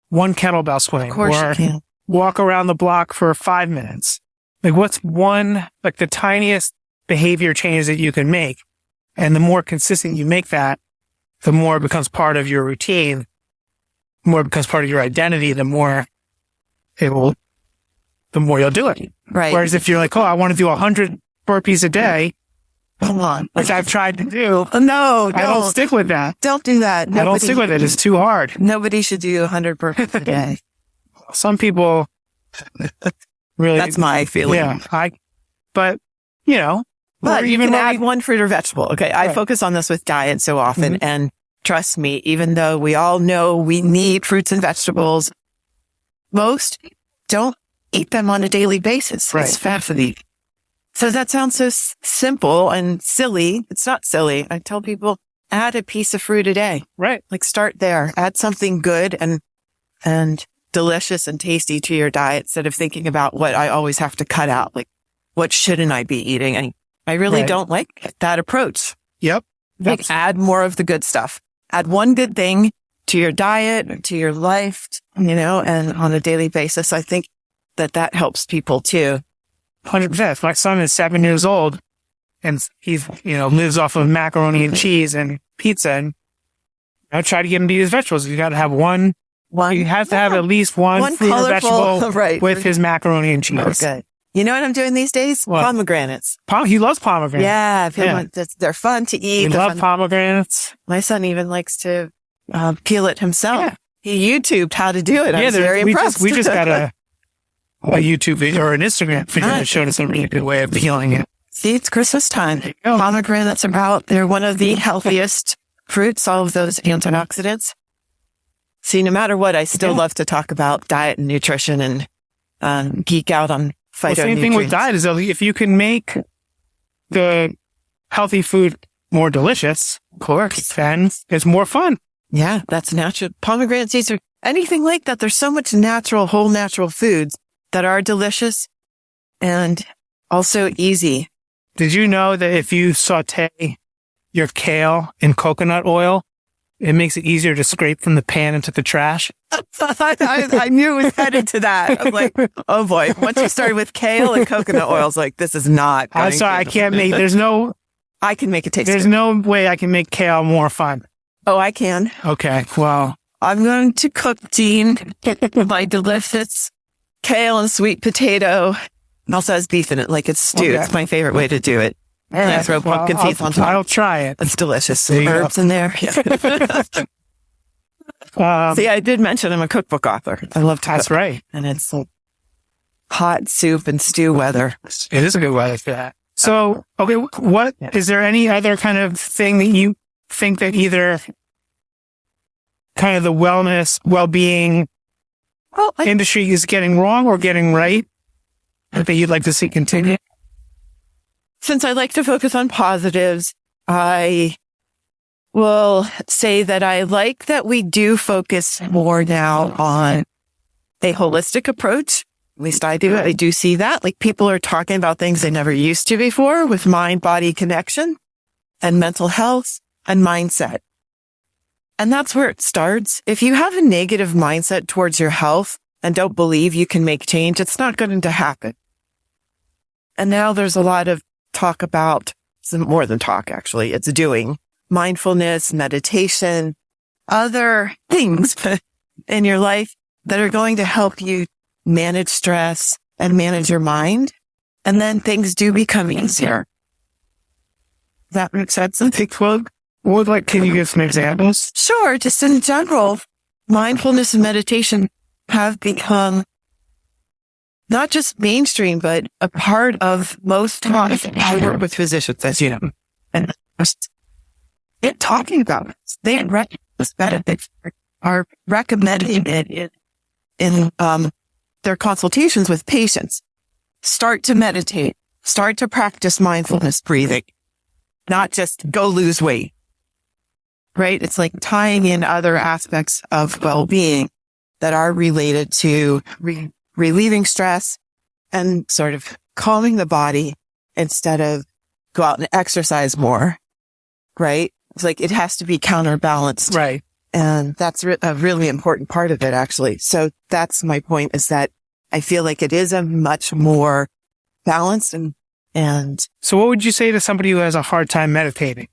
one kettlebell swing, Of course or you can. walk around the block for 5 minutes. Like what's one, like the tiniest behavior change that you can make? And the more consistent you make that, the more it becomes part of your routine, the more it becomes part of your identity, the more you'll do it. Right. Whereas if you're like, oh, I want to do 100 burpees a day, Come on. which I've tried to do, No, I don't stick with that. Don't do that. I don't stick with it. It's too hard. Nobody should do 100 burpees a day. Some people really. That's my feeling. Yeah. But, But you even can add one fruit or vegetable. Okay. I focus on this with diet so often. And trust me, even though we all know we need fruits and vegetables, most don't eat them on a daily basis. Right. It's fat for the. So that sounds so simple and silly. It's not silly. I tell people, add a piece of fruit a day. Right. Like start there. Add something good and delicious and tasty to your diet instead of thinking about what I always have to cut out. Like, what shouldn't I be eating? And I really don't like that approach. Yep. Like add more of the good stuff. Add one good thing to your diet, to your life, and on a daily basis. I think that helps people too. 100%. My son is 7 years old and he's, lives off of macaroni and cheese and pizza. And I try to get him to eat his vegetables. You got to have one. You have to have at least one fruit or vegetable with his macaroni and cheese. Okay. You know what I'm doing these days? What? Pomegranates. He loves pomegranates. Yeah. They're fun to eat. He loves pomegranates. My son even likes to peel it himself. Yeah. He YouTubed how to do it. I was very impressed. We just got a YouTube video or an Instagram video that showed us a really good way of peeling it. See, it's Christmas time. Pomegranates they're one of the healthiest fruits, all of those antioxidants. See, no matter what, I still love to talk about diet and nutrition and geek out on phytonutrients. Same thing with diet is if you can make the healthy food more delicious, of course, then it's more fun. Yeah, that's natural. Pomegranate seeds or anything like that. There's so much whole natural foods that are delicious and also easy. Did you know that if you saute your kale in coconut oil, it makes it easier to scrape from the pan into the trash? I knew it was headed to that. I'm like, oh boy. Once you started with kale and coconut oil, I was like, this is not. I'm sorry. I can't make, I can make it taste There's good. no way I can make kale more fun. Oh, I can. Okay. Well, I'm going to cook Gene my delicious kale and sweet potato. It also has beef in it, like it's stew. Okay. It's my favorite way to do it. And I throw pumpkin seeds on top. I'll try it. It's delicious. Herbs in there. See, I did mention I'm a cookbook author. I love to cook. That's right. And it's like hot soup and stew weather. It is a good weather for that. So, okay, is there any other kind of thing that you think that either kind of the wellness, well-being industry is getting wrong or getting right that you'd like to see continue? Since I like to focus on positives, I will say that I like that we do focus more now on a holistic approach. At least I do. I do see that. Like, people are talking about things they never used to before with mind-body connection and mental health and mindset. And that's where it starts. If you have a negative mindset towards your health and don't believe you can make change, it's not going to happen. And now there's a lot of talk about, some more than talk, actually. It's doing mindfulness, meditation, other things in your life that are going to help you manage stress and manage your mind. And then things do become easier. Does that make sense? Can you give some examples? Sure. Just in general, mindfulness and meditation have become not just mainstream, but a part of most talks. I work with physicians, as you know, and they're talking about it. They recognize benefits are recommending it in their consultations with patients. Start to meditate. Start to practice mindfulness breathing, not just go lose weight. Right? It's like tying in other aspects of well-being that are related to relieving stress and sort of calming the body instead of go out and exercise more. Right? It's like it has to be counterbalanced. Right. And that's a really important part of it, actually. So that's my point, is that I feel like it is a much more balanced and. So what would you say to somebody who has a hard time meditating?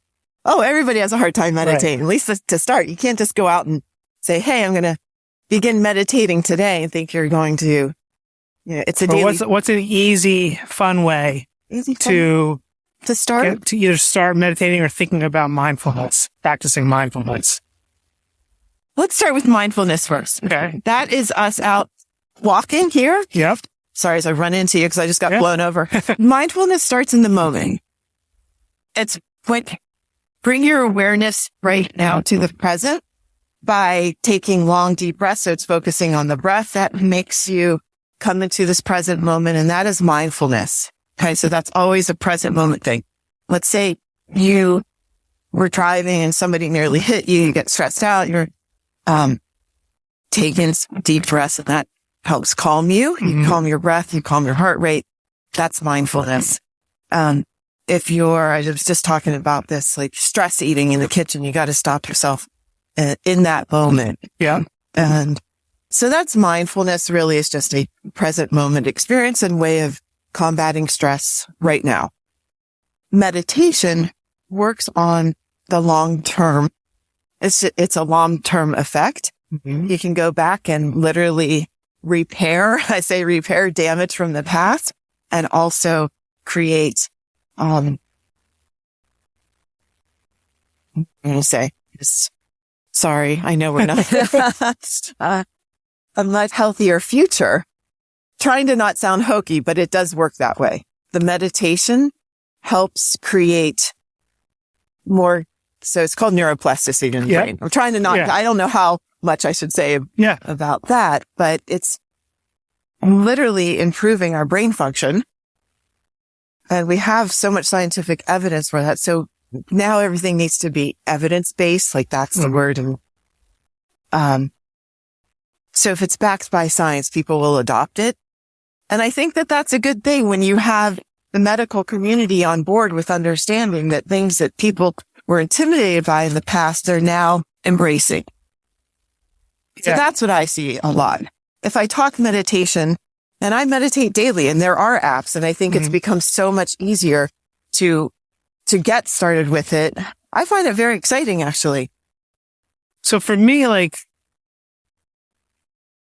Oh, everybody has a hard time meditating, right. At least to start. You can't just go out and say, hey, I'm going to begin meditating today and think you're going to, it's a daily. What's an easy, fun way to start? To either start meditating or thinking about mindfulness, practicing mindfulness? Let's start with mindfulness first. Okay. That is us out walking here. Yep. Sorry as I run into you because I just got blown over. Mindfulness starts in the moment. It's bring your awareness right now to the present by taking long, deep breaths. So it's focusing on the breath that makes you come into this present moment. And that is mindfulness. Okay. So that's always a present moment thing. Let's say you were driving and somebody nearly hit you. You get stressed out. You're taking deep breaths, and that helps calm you. You calm your breath. You calm your heart rate. That's mindfulness. I was just talking about this, like stress eating in the kitchen. You got to stop yourself in that moment. Yeah. And so that's mindfulness. Really is just a present moment experience and way of combating stress right now. Meditation works on the long term. It's a long-term effect. Mm-hmm. You can go back and literally repair damage from the past, and also create, I'm going to say this. Sorry, I know we're not a much healthier future. Trying to not sound hokey, but it does work that way. The meditation helps create more. So it's called neuroplasticity in the brain. I'm trying to not, I don't know how much I should say about that, but it's literally improving our brain function. And we have so much scientific evidence for that. So now everything needs to be evidence-based, like that's the word. And, so if it's backed by science, people will adopt it. And I think that that's a good thing when you have the medical community on board with understanding that things that people were intimidated by in the past, they're now embracing. So that's what I see a lot. If I talk meditation, and I meditate daily, and there are apps, and I think it's become so much easier to get started with it. I find it very exciting, actually. So for me, like,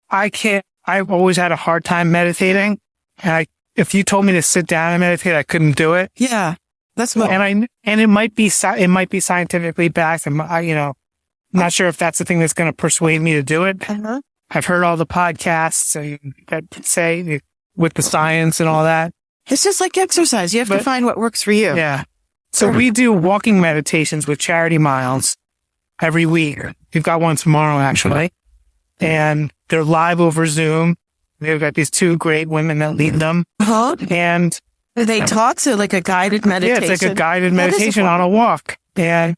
I've always had a hard time meditating. And if you told me to sit down and meditate, I couldn't do it. Yeah. That's what, and it might be scientifically backed. And not sure if that's the thing that's going to persuade me to do it. Uh-huh. I've heard all the podcasts that say with the science and all that. It's just like exercise. You have to find what works for you. Yeah. So we do walking meditations with Charity Miles every week. We've got one tomorrow, actually. And they're live over Zoom. They've got these two great women that lead them. And they talk to like a guided meditation. Yeah, it's like a guided meditation on a walk. And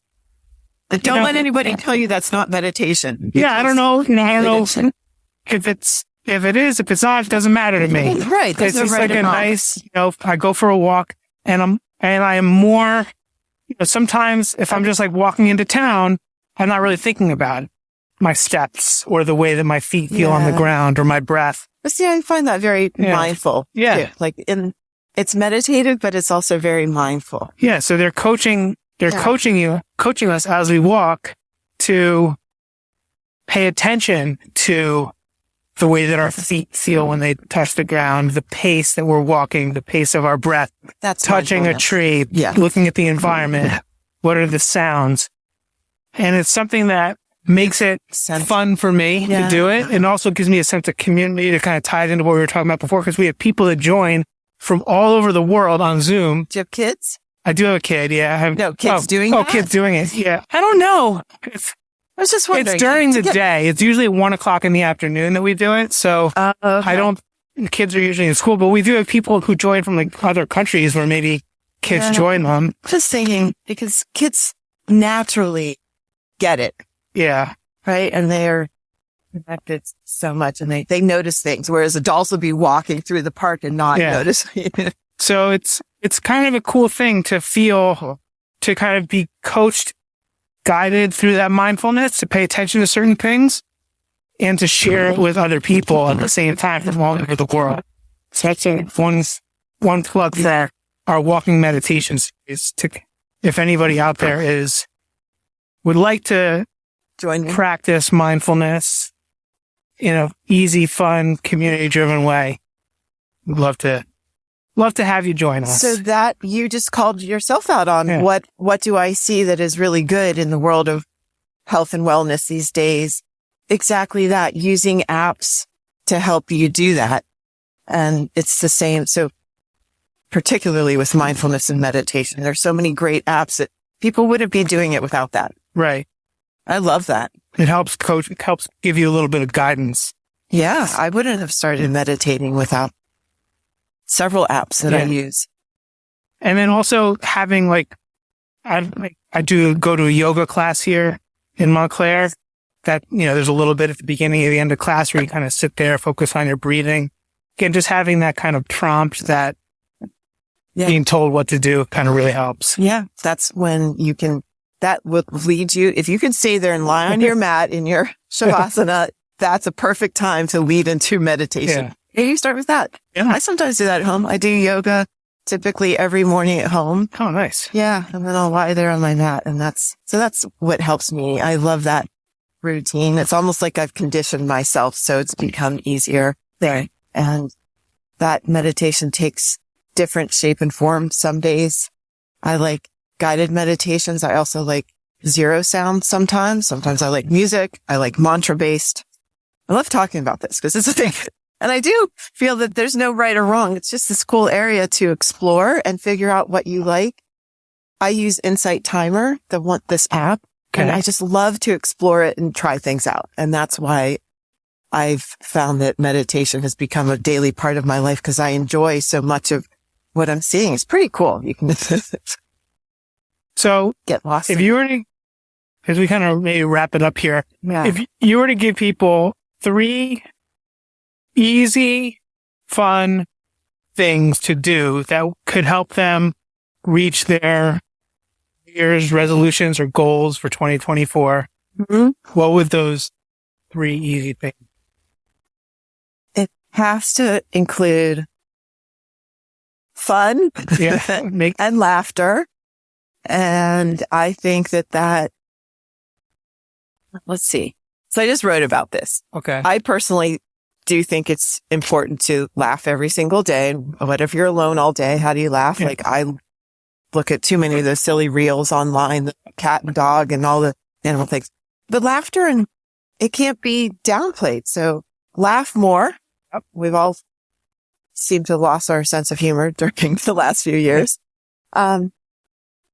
don't let anybody tell you that's not meditation. Yeah, I don't know. I don't know if it's not, it doesn't matter to me. Right. It's just like a nice, I go for a walk and I am more, sometimes if I'm just like walking into town, I'm not really thinking about my steps or the way that my feet feel on the ground or my breath. But see, I find that very mindful. Yeah. Too. Like it's meditative, but it's also very mindful. Yeah. So they're coaching us as we walk to pay attention to the way that our feet feel when they touch the ground, the pace that we're walking, the pace of our breath, that's touching a tree, looking at the environment. What are the sounds? And it's something that makes it fun for me to do it. And also gives me a sense of community to kind of tie it into what we were talking about before, because we have people that join from all over the world on Zoom. Do you have kids? I do have a kid. Yeah. Kids doing that? Oh, kids doing it. Yeah. I don't know. I was just wondering. It's during the day. It's usually 1:00 in the afternoon that we do it. So kids are usually in school, but we do have people who join from like other countries where maybe kids join them. Just thinking, because kids naturally get it. Yeah. Right. And they're connected so much and they notice things, whereas adults will be walking through the park and not noticing. So it's kind of a cool thing to feel, to kind of be coached, guided through that mindfulness, to pay attention to certain things and to share it with other people at the same time from all over the world. So that's one plug for our walking meditations is to, if anybody out there would like to join practice mindfulness in a easy, fun, community driven way, we'd love to have you join us. So that you just called yourself out on what do I see that is really good in the world of health and wellness these days? Exactly that, using apps to help you do that. And it's the same. So particularly with mindfulness and meditation, there's so many great apps that people wouldn't be doing it without that. Right. I love that. It helps give you a little bit of guidance. Yeah. I wouldn't have started meditating without several apps that I use. And then also having I do go to a yoga class here in Montclair that, there's a little bit at the beginning and the end of class where you kind of sit there, focus on your breathing. Again, just having that kind of prompt that being told what to do kind of really helps. Yeah. That's when that will lead you. If you can stay there and lie on your mat in your Shavasana, that's a perfect time to lead into meditation. Yeah. Maybe you start with that. Yeah. I sometimes do that at home. I do yoga typically every morning at home. Oh, nice. Yeah. And then I'll lie there on my mat and that's what helps me. I love that routine. It's almost like I've conditioned myself. So it's become easier there. And that meditation takes different shape and form. Some days I like guided meditations. I also like zero sound sometimes. Sometimes I like music. I like mantra based. I love talking about this because it's a thing. And I do feel that there's no right or wrong. It's just this cool area to explore and figure out what you like. I use Insight Timer, this app, and I just love to explore it and try things out. And that's why I've found that meditation has become a daily part of my life because I enjoy so much of what I'm seeing. It's pretty cool. You can so get lost. If you were to, as we kind of maybe wrap it up here, if you were to give people 3 easy, fun things to do that could help them reach their year's resolutions or goals for 2024, what would those 3 easy things? It has to include fun and laughter. And I think that let's see. So I just wrote about this. Okay. I personally do think it's important to laugh every single day. What if you're alone all day? How do you laugh? Yeah. Like I look at too many of those silly reels online, the cat and dog and all the animal things. But laughter, and it can't be downplayed. So laugh more. We've all seem to lost our sense of humor during the last few years.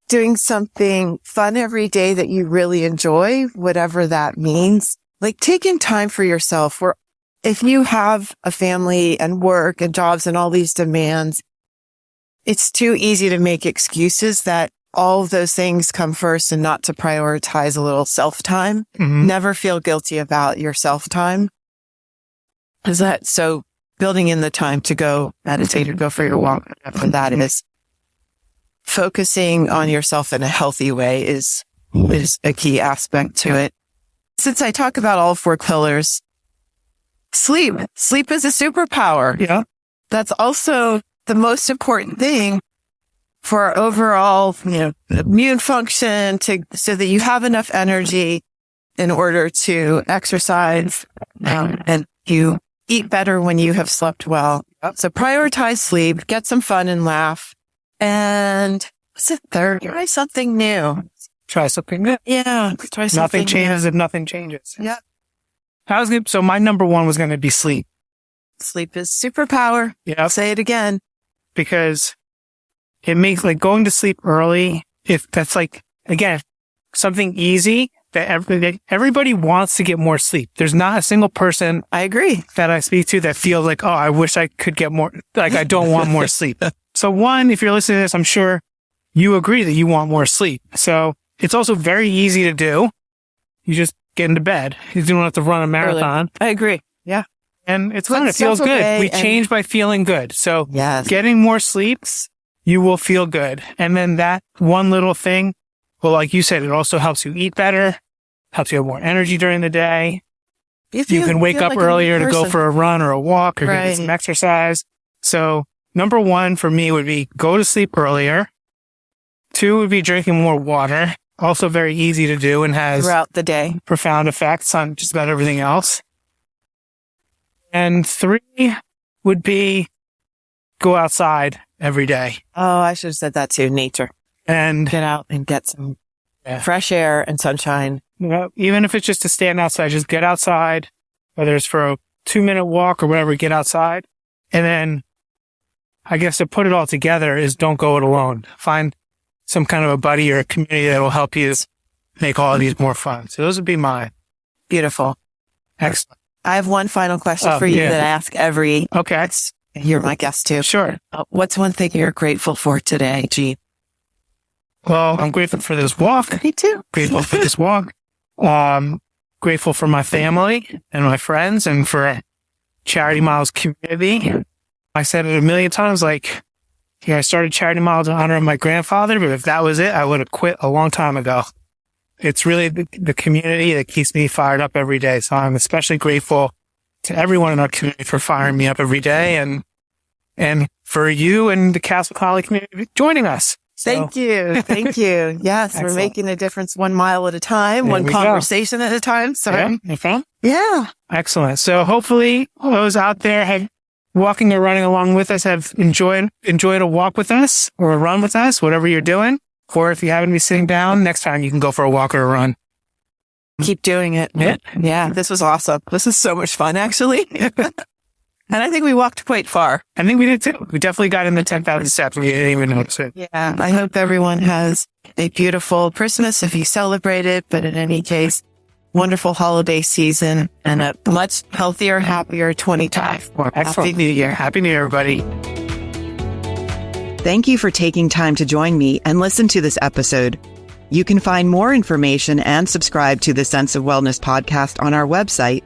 Doing something fun every day that you really enjoy, whatever that means. Like taking time for yourself. If you have a family and work and jobs and all these demands, it's too easy to make excuses that all of those things come first and not to prioritize a little self-time. Mm-hmm. Never feel guilty about your self-time. So building in the time to go meditate or go for your walk, whatever that is. Focusing on yourself in a healthy way is a key aspect to it. Since I talk about all 4 pillars, sleep is a superpower. Yeah. That's also the most important thing for our overall, immune function so that you have enough energy in order to exercise, and you eat better when you have slept well. So prioritize sleep, get some fun and laugh. And what's it third? Try something new. Try something new. Yeah. Try something Nothing changes if nothing changes. Yeah. So my number 1 was going to be sleep. Sleep is superpower. Yeah. I'll say it again. Because it makes going to sleep early. If that's again, something easy that everybody wants to get more sleep. There's not a single person I agree that I speak to that feels like, oh, I wish I could get more, I don't want more sleep. So one, if you're listening to this, I'm sure you agree that you want more sleep. So it's also very easy to do. You just get into bed. You don't have to run a marathon. I agree. Yeah. And it's fun. It feels good. We change by feeling good. So getting more sleep, you will feel good. And then that one little thing, well, like you said, it also helps you eat better, helps you have more energy during the day. You can wake up earlier to go for a run or a walk or get some exercise. So number 1 for me would be go to sleep earlier. 2 would be drinking more water. Also very easy to do and has throughout the day profound effects on just about everything else. And 3 would be go outside every day. Oh, I should have said that too. Nature. And get out and get some fresh air and sunshine. Even if it's just to stand outside, just get outside, whether it's for a 2-minute walk or whatever, get outside. And then I guess to put it all together is don't go it alone. Find some kind of a buddy or a community that will help you make all of these more fun. So those would be mine. Beautiful. Excellent. I have one final question for you that I ask every. Okay. You're my guest too. Sure. What's one thing you're grateful for today, Gene? Well, I'm grateful for this walk. Me too. Grateful for this walk. Grateful for my family and my friends and for Charity Miles community. I said it a million times, I started Charity Miles in honor of my grandfather, but if that was it, I would have quit a long time ago. It's really the community that keeps me fired up every day. So I'm especially grateful to everyone in our community for firing me up every day and for you and the Castle Connolly community joining us. Thank you. Thank you. Yes, we're making a difference 1 mile at a time, one conversation at a time. So yeah. Excellent. So hopefully those out there walking or running along with us have enjoyed a walk with us or a run with us, whatever you're doing. Or if you happen to be sitting down, next time you can go for a walk or a run. Keep doing it. Yeah. This was awesome. This is so much fun, actually. And I think we walked quite far. I think we did too. We definitely got in the 10,000 steps. We didn't even notice it. Yeah. I hope everyone has a beautiful Christmas if you celebrate it. But in any case, wonderful holiday season and a much healthier, happier 2024. Happy New Year. Happy New Year, everybody. Thank you for taking time to join me and listen to this episode. You can find more information and subscribe to the Sense of Wellness podcast on our website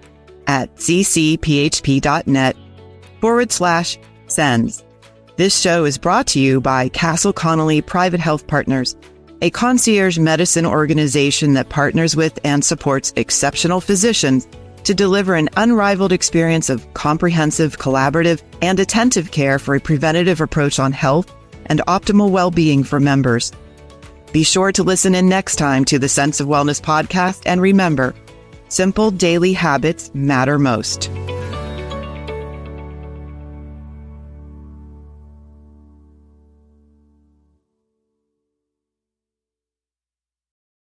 at ccphp.net/sens. This show is brought to you by Castle Connolly Private Health Partners, a concierge medicine organization that partners with and supports exceptional physicians to deliver an unrivaled experience of comprehensive, collaborative, and attentive care for a preventative approach on health and optimal well-being for members. Be sure to listen in next time to the Sense of Wellness podcast, and remember, simple daily habits matter most.